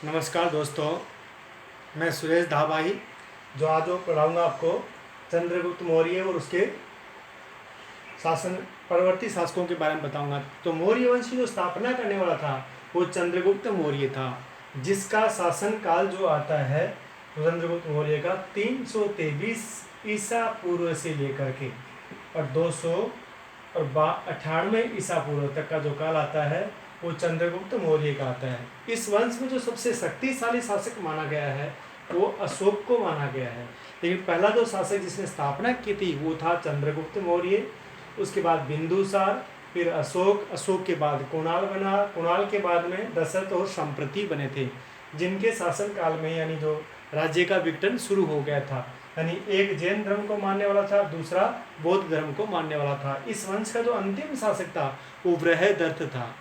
नमस्कार दोस्तों, मैं सुरेश धाबाई जो आज पढ़ाऊँगा आपको चंद्रगुप्त मौर्य और उसके शासन परवर्ती शासकों के बारे में बताऊंगा। तो मौर्य वंश की जो स्थापना करने वाला था वो चंद्रगुप्त मौर्य था, जिसका शासन काल जो आता है चंद्रगुप्त मौर्य का 323 ईसा पूर्व से लेकर के और 298 ईसा पूर्व तक का जो काल आता है वो चंद्रगुप्त मौर्य का आता है। इस वंश में जो सबसे शक्तिशाली शासक माना गया है वो अशोक को माना गया है, लेकिन पहला जो शासक जिसने स्थापना की थी वो था चंद्रगुप्त मौर्य। उसके बाद बिंदुसार, फिर अशोक, अशोक के बाद कुणाल बना, कुणाल के बाद में दशरथ और संप्रति बने थे, जिनके शासन काल में यानी जो राज्य का विघटन शुरू हो गया था। यानी एक जैन धर्म को मानने वाला था, दूसरा बौद्ध धर्म को मानने वाला था। इस वंश का जो अंतिम शासक था वो बृहदर्थ था,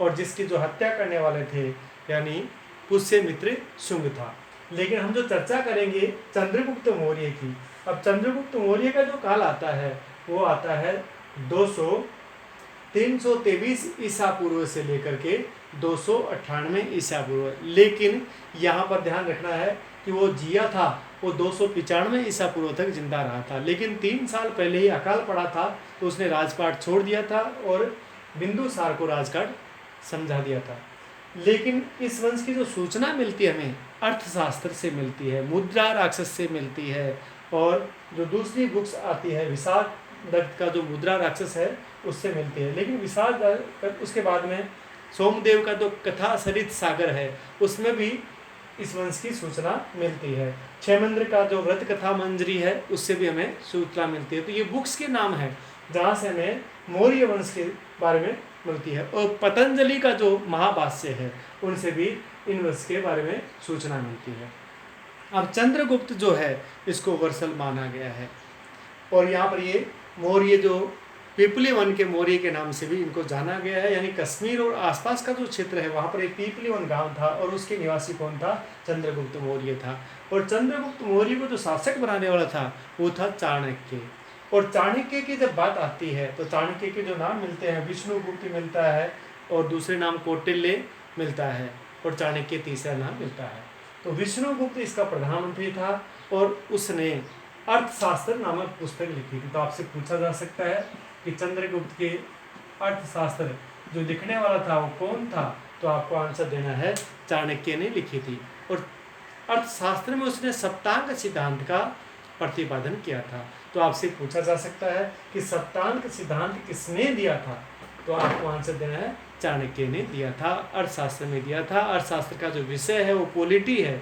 और जिसकी जो हत्या करने वाले थे यानी पुष्यमित्र शुंग था। लेकिन हम जो चर्चा करेंगे चंद्रगुप्त मौर्य की। अब चंद्रगुप्त मौर्य का जो काल आता है वो आता है 323 ईसा पूर्व से लेकर के 298 ईसा पूर्व। लेकिन यहाँ पर ध्यान रखना है कि वो जिया था वो 295 ईसा पूर्व तक जिंदा रहा था, लेकिन 3 साल पहले ही अकाल पड़ा था, तो उसने राजपाट छोड़ दिया था और बिंदुसार को राजकाट समझा दिया था। लेकिन इस वंश की जो सूचना मिलती है हमें अर्थशास्त्र से मिलती है, मुद्रा राक्षस से मिलती है, और जो दूसरी बुक्स आती है विशाख दत्त का जो मुद्रा राक्षस है उससे मिलती है। लेकिन विशाख दत्त उसके बाद में सोमदेव का जो कथा सरित सागर है उसमें भी इस वंश की सूचना मिलती है। क्षेमेंद्र का जो व्रत कथा मंजरी है उससे भी हमें सूचना मिलती है। तो ये बुक्स के नाम है जहाँ से हमें मौर्य वंश के बारे में मिलती है, और पतंजलि का जो महाभाष्य है उनसे भी इन वंश के बारे में सूचना मिलती है। अब चंद्रगुप्त जो है इसको वर्षल माना गया है, और यहाँ पर ये मौर्य जो पीपली वन के मौर्य के नाम से भी इनको जाना गया है। यानी कश्मीर और आसपास का जो क्षेत्र है वहाँ पर एक पीपली वन गांव था, और उसके निवासी कौन था? चंद्रगुप्त मौर्य था। और चंद्रगुप्त मौर्य को जो शासक बनाने वाला था वो था चाणक्य। और चाणक्य की जब बात आती है तो चाणक्य के जो नाम मिलते हैं विष्णुगुप्त मिलता है, और दूसरे नाम कौटिल्य मिलता है, और चाणक्य तीसरा नाम मिलता है। तो विष्णुगुप्त इसका प्रधानमंत्री था, और उसने अर्थशास्त्र नामक पुस्तक लिखी थी। तो आपसे पूछा जा सकता है कि चंद्रगुप्त के अर्थशास्त्र जो लिखने वाला था वो कौन था? तो आपको आंसर देना है चाणक्य ने लिखी थी। और अर्थशास्त्र में उसने सप्तांक सिद्धांत का प्रतिपादन किया था। तो आपसे पूछा जा सकता है कि सप्तांक सिद्धांत किसने दिया था? तो आपको आंसर देना है चाणक्य ने दिया था, अर्थशास्त्र में दिया था। अर्थशास्त्र का जो विषय है वो पॉलिटी है,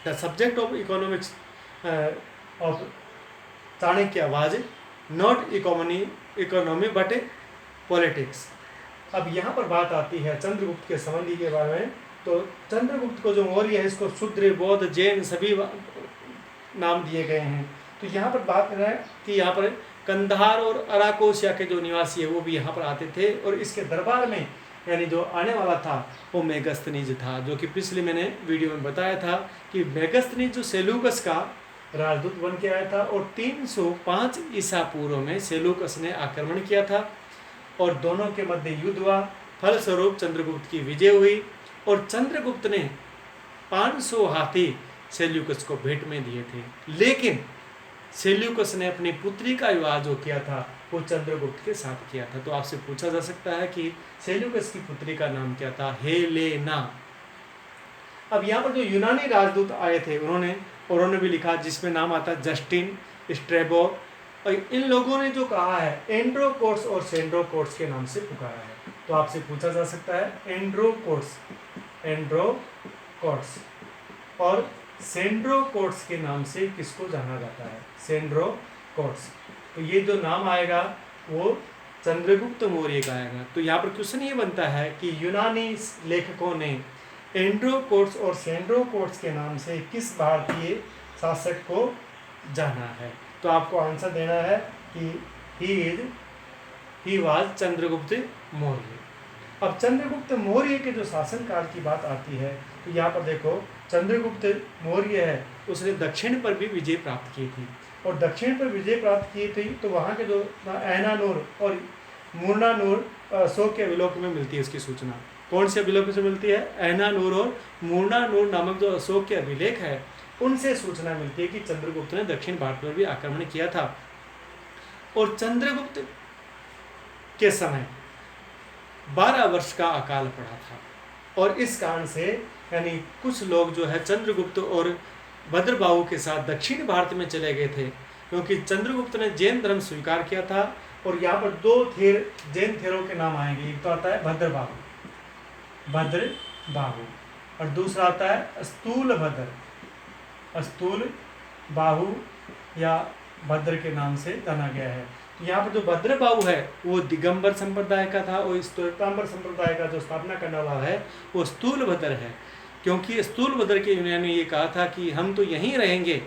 the subject of economics of Chanakya was not economy but politics. अब यहाँ पर बात आती है चंद्रगुप्त के संबंधी के बारे में। तो चंद्रगुप्त को जो मौर्य है इसको शूद्र, बौद्ध, जैन सभी नाम दिए गए हैं। तो यहाँ पर बात है कि यहाँ पर कंधार और अराकोसिया के जो निवासी है वो भी यहाँ पर आते थे, और इसके दरबार में यानी जो आने वाला था वो मेगस्थनीज था, जो कि पिछले मैंने वीडियो में बताया था कि मेगस्थनीज जो सेलूकस का राजदूत बन के आया था, और 305 ईसा पूर्व में सेलूकस ने आक्रमण किया था, और दोनों के मध्य युद्ध हुआ। फलस्वरूप चंद्रगुप्त की विजय हुई, और चंद्रगुप्त ने 500 हाथी सेल्यूकस को भेंट में दिए थे। लेकिन सेल्यूकस ने अपनी पुत्री का विवाह जो किया था वो चंद्रगुप्त के साथ किया था। तो आपसे पूछा जा सकता है कि सेल्यूकस की पुत्री का नाम क्या था? हेलेना। अब यहाँ पर जो यूनानी राजदूत आए थे उन्होंने भी लिखा, जिसमें नाम आता है जस्टिन, स्ट्रेबो, और इन लोगों ने जो कहा है एंड्रोकोर्स और सेंड्रोकोर्स के नाम से पुकारा है। तो आपसे पूछा जा सकता है एंड्रोकोर्स और सेंड्रोकोर्स के नाम से किसको जाना जाता है? सेंड्रोकोर्स। तो ये जो नाम आएगा वो चंद्रगुप्त मौर्य का आएगा। तो यहाँ पर क्वेश्चन ये बनता है कि यूनानी लेखकों ने एंड्रोकोर्स और सेंड्रोकोर्स के नाम से किस भारतीय शासक को जाना है? तो आपको आंसर देना है कि ही वाज चंद्रगुप्त मौर्य। अब चंद्रगुप्त मौर्य के जो शासनकाल की बात आती है तो यहाँ पर देखो चंद्रगुप्त मौर्य है उसने दक्षिण पर भी विजय प्राप्त की थी, और दक्षिण पर विजय प्राप्त की थी तो वहाँ के जो ऐनानूर और मुर्नानूर अशोक के विलोक में मिलती है इसकी सूचना। कौन से अभिलेखों से मिलती है? ऐना नूर और मूर्ना नूर नामक जो अशोक के अभिलेख है उनसे सूचना मिलती है कि चंद्रगुप्त ने दक्षिण भारत पर भी आक्रमण किया था। और चंद्रगुप्त के समय 12 वर्ष का अकाल पड़ा था और इस कारण से यानी कुछ लोग जो है चंद्रगुप्त और भद्रबाहु के साथ दक्षिण भारत में चले गए थे, क्योंकि चंद्रगुप्त ने जैन धर्म स्वीकार किया था। और यहाँ पर 2 थेर जैन थेरों के नाम आएंगे, एक तो आता है भद्रबाहु और दूसरा आता है स्थूल बाहु या भद्र के नाम से जाना गया है। यहाँ पर जो भद्रबाहु है वो दिगंबर संप्रदाय का था और श्वेतांबर संप्रदाय का जो स्थापना करने वाला है वो स्थूलभद्र है, क्योंकि स्थूलभद्र के यूनियन ने ये कहा था कि हम तो यहीं रहेंगे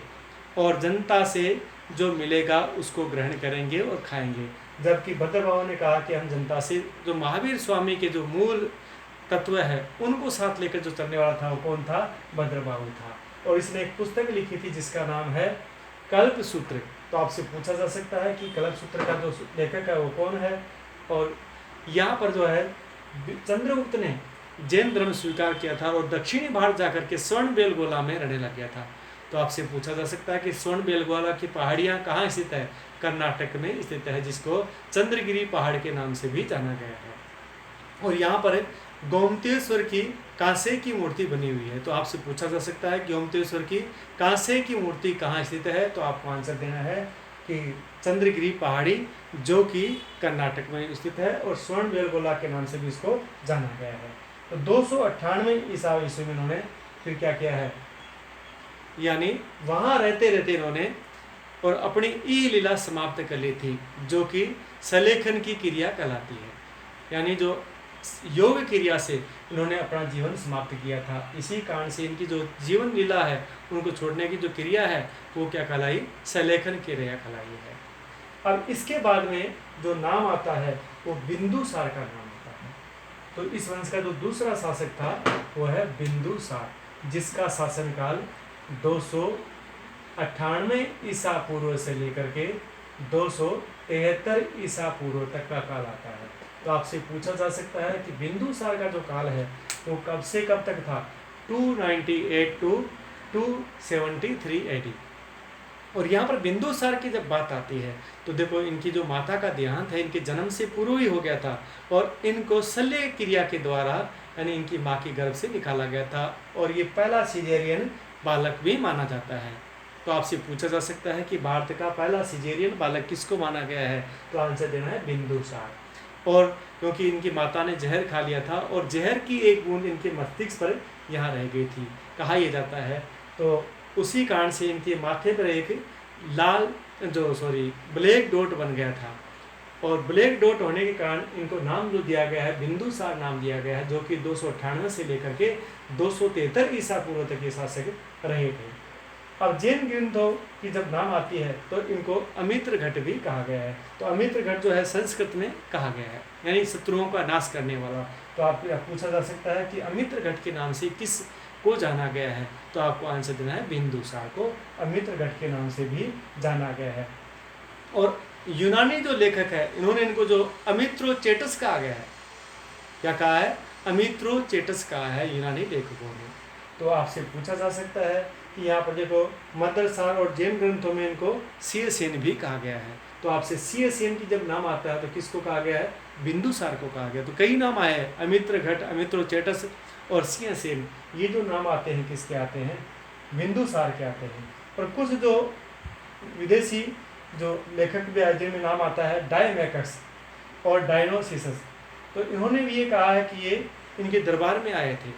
और जनता से जो मिलेगा उसको ग्रहण करेंगे और खाएंगे, जबकि भद्रबाहु ने कहा कि हम जनता से जो महावीर स्वामी के जो मूल तत्व है उनको साथ लेकर जो चलने वाला था वो कौन था? भद्रबाहु था। और इसने एक पुस्तक लिखी थी जिसका नाम है कल्पसूत्र। तो आपसे पूछा जा सकता है कि कल्पसूत्र का जो लेखक है वो कौन है? और यहाँ पर जो है चंद्रगुप्त ने जैन धर्म स्वीकार किया था और दक्षिणी भारत जाकर के स्वर्णबेलगोला में रहने लग गया था। तो आपसे पूछा जा सकता है कि स्वर्णबेलगोला की पहाड़ियाँ कहाँ स्थित है? कर्नाटक में स्थित है, जिसको चंद्रगिरी पहाड़ के नाम से भी जाना गया है। और यहाँ पर गोमतेश्वर की कांसे की मूर्ति बनी हुई है। तो आपसे पूछा जा सकता है कि गोमतेश्वर की कांसे की मूर्ति कहाँ स्थित है? तो आपको आंसर देना है कि चंद्रगिरी पहाड़ी जो कि कर्नाटक में स्थित है और स्वर्णबेलगोला के नाम से भी इसको जाना गया है। तो 298 ईसा ईस्वी में इन्होंने फिर क्या किया है, यानी वहाँ रहते रहते इन्होंने और अपनी ई लीला समाप्त कर ली थी, जो कि सलेखन की क्रिया कहलाती है। यानी जो योग क्रिया से इन्होंने अपना जीवन समाप्त किया था। इसी कारण से इनकी जो जीवन लीला है उनको छोड़ने की जो क्रिया है वो क्या कहलाई? सलेखन क्रिया कहलाई है। अब इसके बाद में जो नाम आता है वो बिंदुसार का नाम आता है। तो इस वंश का जो दूसरा शासक था वो है बिंदुसार, जिसका शासनकाल 298 ईसा पूर्व से लेकर के 273 ईसा पूर्व तक का काल आता है। तो आपसे पूछा जा सकता है कि बिंदुसार का जो काल है वो कब से कब तक था? 298 टू 273 AD। और यहाँ पर बिंदुसार की जब बात आती है तो देखो इनकी जो माता का देहांत है इनके जन्म से पूर्व ही हो गया था और इनको शल्य क्रिया के द्वारा यानी इनकी माँ के गर्भ से निकाला गया था और ये पहला सिजेरियन बालक भी माना जाता है। तो आपसे पूछा जा सकता है कि भारत का पहला सिजेरियन बालक किसको माना गया है? तो आंसर देना है बिंदुसार। और क्योंकि इनकी माता ने जहर खा लिया था और जहर की एक बूंद इनके मस्तिष्क पर यहाँ रह गई थी, कहा यह जाता है। तो उसी कारण से इनके माथे पर एक ब्लैक डॉट बन गया था और ब्लैक डॉट होने के कारण इनको नाम जो दिया गया है बिंदुसार नाम दिया गया है, जो कि 298 से लेकर के 273 ईसा पूर्व तक ये शासक रहे थे। अब जैन ग्रंथों की जब नाम आती है तो इनको अमित्रघट भी कहा गया है। तो अमित्रघट जो है संस्कृत में कहा गया है यानी शत्रुओं का नाश करने वाला। तो आप पूछा जा सकता है कि अमित्रघट के नाम से किस को जाना गया है? तो आपको आंसर देना है बिंदुसार को अमित्रघट के नाम से भी जाना गया है। और यूनानी जो लेखक है इन्होंने इनको जो अमित्रोचेटस कहा गया है, क्या कहा है? अमित्रोचेटस कहा है यूनानी लेखकों ने। तो आपसे पूछा जा सकता है कि यहाँ पर देखो मदरसार और जैन ग्रंथों में इनको सियसेन भी कहा गया है। तो आपसे सियसेन की जब नाम आता है तो किसको कहा गया है? बिंदुसार को कहा गया। तो कई नाम आए हैं, अमित्रघट, अमित्रोचेटस और सियसेन, ये जो नाम आते हैं किसके आते हैं? बिंदुसार के आते हैं। और कुछ जो विदेशी जो लेखक भी आए जिनमें नाम आता है डायमैकस और डायनोसिसस, तो इन्होंने भी ये कहा है कि ये इनके दरबार में आए थे।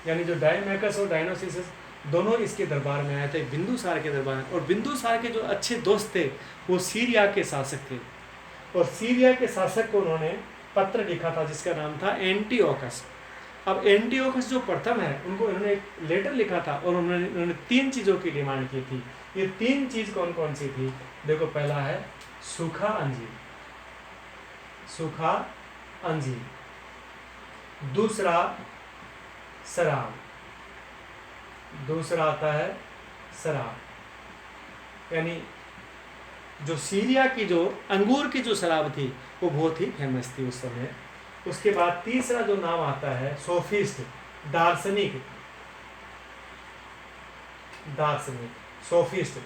यानी जो डायमैकस और डायनोसिसस दोनों इसके दरबार में आए थे, बिंदुसार के दरबार में। और बिंदुसार के जो अच्छे दोस्त थे वो सीरिया के शासक थे और सीरिया के शासक को उन्होंने पत्र लिखा था जिसका नाम था एंटीओकस। अब एंटीओकस जो प्रथम है उनको इन्होंने एक लेटर लिखा था और उन्होंने 3 चीज़ों की डिमांड की थी। ये 3 चीज़ कौन कौन सी थी? देखो, पहला है सूखा अंजीर, दूसरा शराब, दूसरा आता है शराब। यानी जो सीरिया की जो अंगूर की जो शराब थी वो बहुत ही फेमस थी उस समय। उसके बाद तीसरा जो नाम आता है सोफिस्ट, दार्शनिक, सोफिस्ट।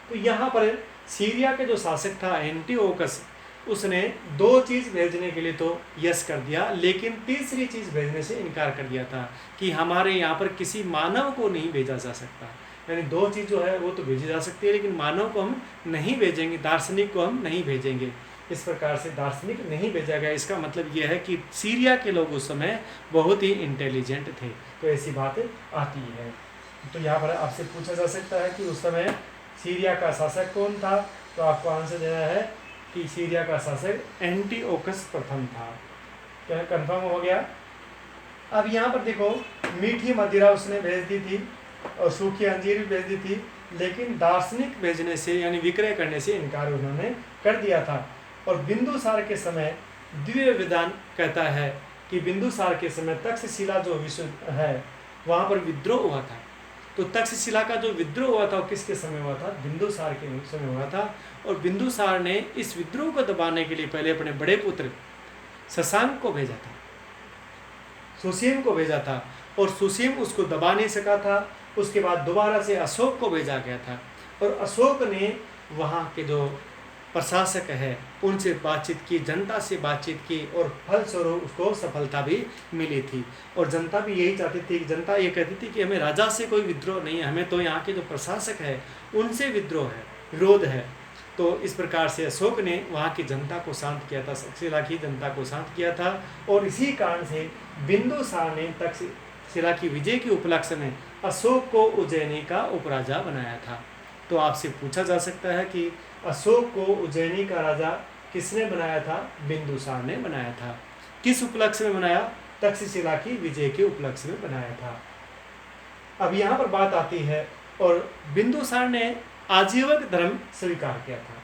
तो यहाँ पर सीरिया के जो शासक था एंटिओकस, उसने 2 चीज़ भेजने के लिए तो यस कर दिया, लेकिन तीसरी चीज़ भेजने से इनकार कर दिया था कि हमारे यहाँ पर किसी मानव को नहीं भेजा जा सकता। यानी 2 चीज़ जो है वो तो भेजी जा सकती है, लेकिन मानव को हम नहीं भेजेंगे, दार्शनिक को हम नहीं भेजेंगे। इस प्रकार से दार्शनिक नहीं भेजा गया। इसका मतलब यह है कि सीरिया के लोग उस समय बहुत ही इंटेलिजेंट थे। तो ऐसी बात आती है। तो यहाँ पर आपसे पूछा जा सकता है कि उस समय सीरिया का शासक कौन था, तो आपको आंसर देना है कि सीरिया का शासक एंटिओकस प्रथम था। क्या कंफर्म हो गया? अब यहाँ पर देखो, मीठी मदिरा उसने भेज दी थी और सूखी अंजीर भी भेज दी थी, लेकिन दार्शनिक भेजने से यानी विक्रय करने से इनकार उन्होंने कर दिया था। और बिंदुसार के समय द्वितीय विधान कहता है कि बिंदुसार के समय तक्षशिला जो विश्व है वहाँ पर विद्रोह हुआ था। तो तक्षशिला का जो विद्रोह हुआ था वो किसके समय हुआ था? बिंदुसार के समय हुआ था। और बिंदुसार ने इस विद्रोह को दबाने के लिए पहले अपने बड़े पुत्र शशांक को भेजा था, सुसीम को भेजा था, और सुसीम उसको दबा नहीं सका था। उसके बाद दोबारा से अशोक को भेजा गया था, और अशोक ने वहाँ के जो प्रशासक है उनसे बातचीत की, जनता से बातचीत की, और फलस्वरूप उसको सफलता भी मिली थी। और जनता भी यही चाहती थी, जनता ये कहती थी कि हमें राजा से कोई विद्रोह नहीं है, हमें तो यहाँ के जो प्रशासक है उनसे विद्रोह है, विरोध है। तो इस प्रकार से अशोक ने वहाँ की जनता को शांत किया था, तक्षशिला की जनता को शांत किया था। और इसी कारण से बिंदुसार ने तक्षशिला की विजय के उपलक्ष्य में अशोक को उज्जैनी का उपराजा बनाया था। तो आपसे पूछा जा सकता है कि अशोक को उज्जैनी का राजा किसने बनाया था? बिंदुसार ने बनाया था। किस उपलक्ष्य में बनाया? तक्षशिला की विजय के उपलक्ष्य में बनाया था। अब यहाँ पर बात आती है, और बिंदुसार ने आजीवक धर्म स्वीकार किया था,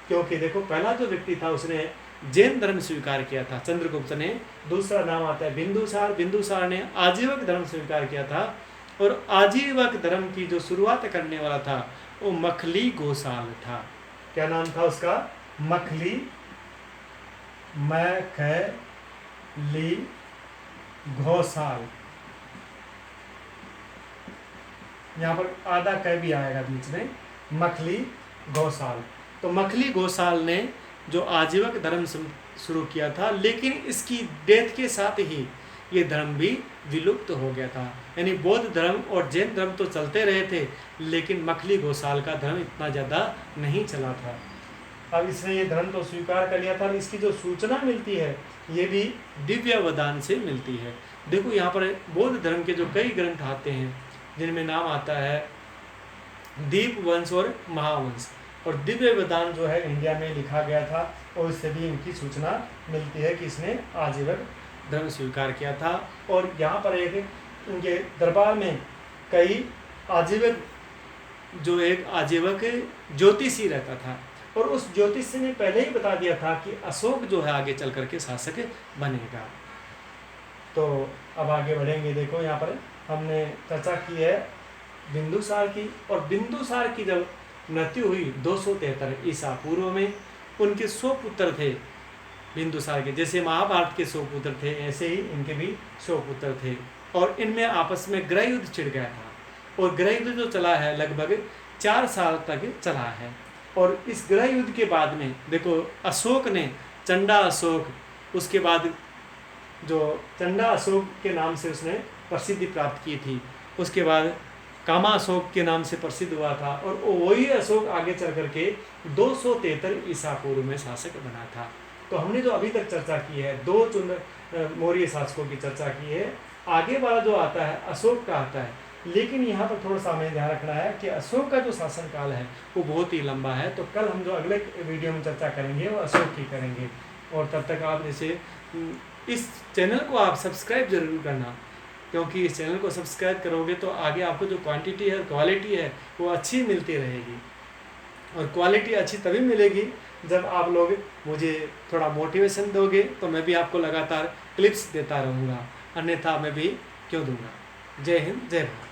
क्योंकि देखो पहला जो व्यक्ति था उसने जैन धर्म स्वीकार किया था, चंद्रगुप्त ने। दूसरा नाम आता है बिंदुसार, बिंदुसार ने आजीवक धर्म स्वीकार किया था। और आजीवक धर्म की जो शुरुआत करने वाला था वो मखली गोसाल था। क्या नाम था उसका? मखली घोसाल। यहाँ पर आधा क भी आएगा बीच में, मखली घोसाल। तो मखली घोसाल ने जो आजीवक धर्म शुरू किया था, लेकिन इसकी डेथ के साथ ही ये धर्म भी विलुप्त हो गया था। यानी बौद्ध धर्म और जैन धर्म तो चलते रहे थे, लेकिन मखली घोसाल का धर्म इतना ज़्यादा नहीं चला था। अब इसने ये धर्म तो स्वीकार कर लिया था, इसकी जो सूचना मिलती है ये भी दिव्य वदान से मिलती है। देखो यहाँ पर बौद्ध धर्म के जो कई ग्रंथ आते हैं, जिनमें नाम आता है दीप वंश और महावंश, और दिव्य वदान जो है इंडिया में लिखा गया था, और इससे भी इनकी सूचना मिलती है कि इसने आजीवक धर्म स्वीकार किया था। और यहाँ पर एक इनके दरबार में कई आजीवक, जो एक आजीवक ज्योतिषी रहता था, और उस ज्योतिषी ने पहले ही बता दिया था कि अशोक जो है आगे चल करके शासक बनेगा। तो अब आगे बढ़ेंगे। देखो यहाँ पर हमने चर्चा की है बिंदुसार की, और बिंदुसार की जब मृत्यु हुई 273 ईसा पूर्व में, उनके 100 पुत्र थे बिंदुसार के। जैसे महाभारत के 100 पुत्र थे, ऐसे ही इनके भी 100 पुत्र थे, और इनमें आपस में गृह युद्ध छिड़ गया था। और गृह युद्ध जो चला है लगभग 4 साल तक चला है। और इस गृह युद्ध के बाद में देखो अशोक ने चंडा अशोक, उसके बाद जो चंडा अशोक के नाम से उसने प्रसिद्धि प्राप्त की थी, उसके बाद कामा अशोक के नाम से प्रसिद्ध हुआ था, और वही अशोक आगे चल करके 273 ईसा पूर्व में शासक बना था। तो हमने जो अभी तक चर्चा की है 2 मौर्य शासकों की चर्चा की है। आगे वाला जो आता है अशोक का आता है, लेकिन यहाँ पर थोड़ा सा हमें ध्यान रखना है कि अशोक का जो शासनकाल है वो बहुत ही लंबा है। तो कल हम जो अगले वीडियो में चर्चा करेंगे वो अशोक की करेंगे। और तब तक आप जैसे इस चैनल को आप सब्सक्राइब जरूर करना, क्योंकि इस चैनल को सब्सक्राइब करोगे तो आगे आपको जो क्वांटिटी है क्वालिटी है वो अच्छी मिलती रहेगी। और क्वालिटी अच्छी तभी मिलेगी जब आप लोग मुझे थोड़ा मोटिवेशन दोगे, तो मैं भी आपको लगातार क्लिप्स देता रहूँगा, अन्यथा मैं भी क्यों दूँगा। जय हिंद, जय भारत।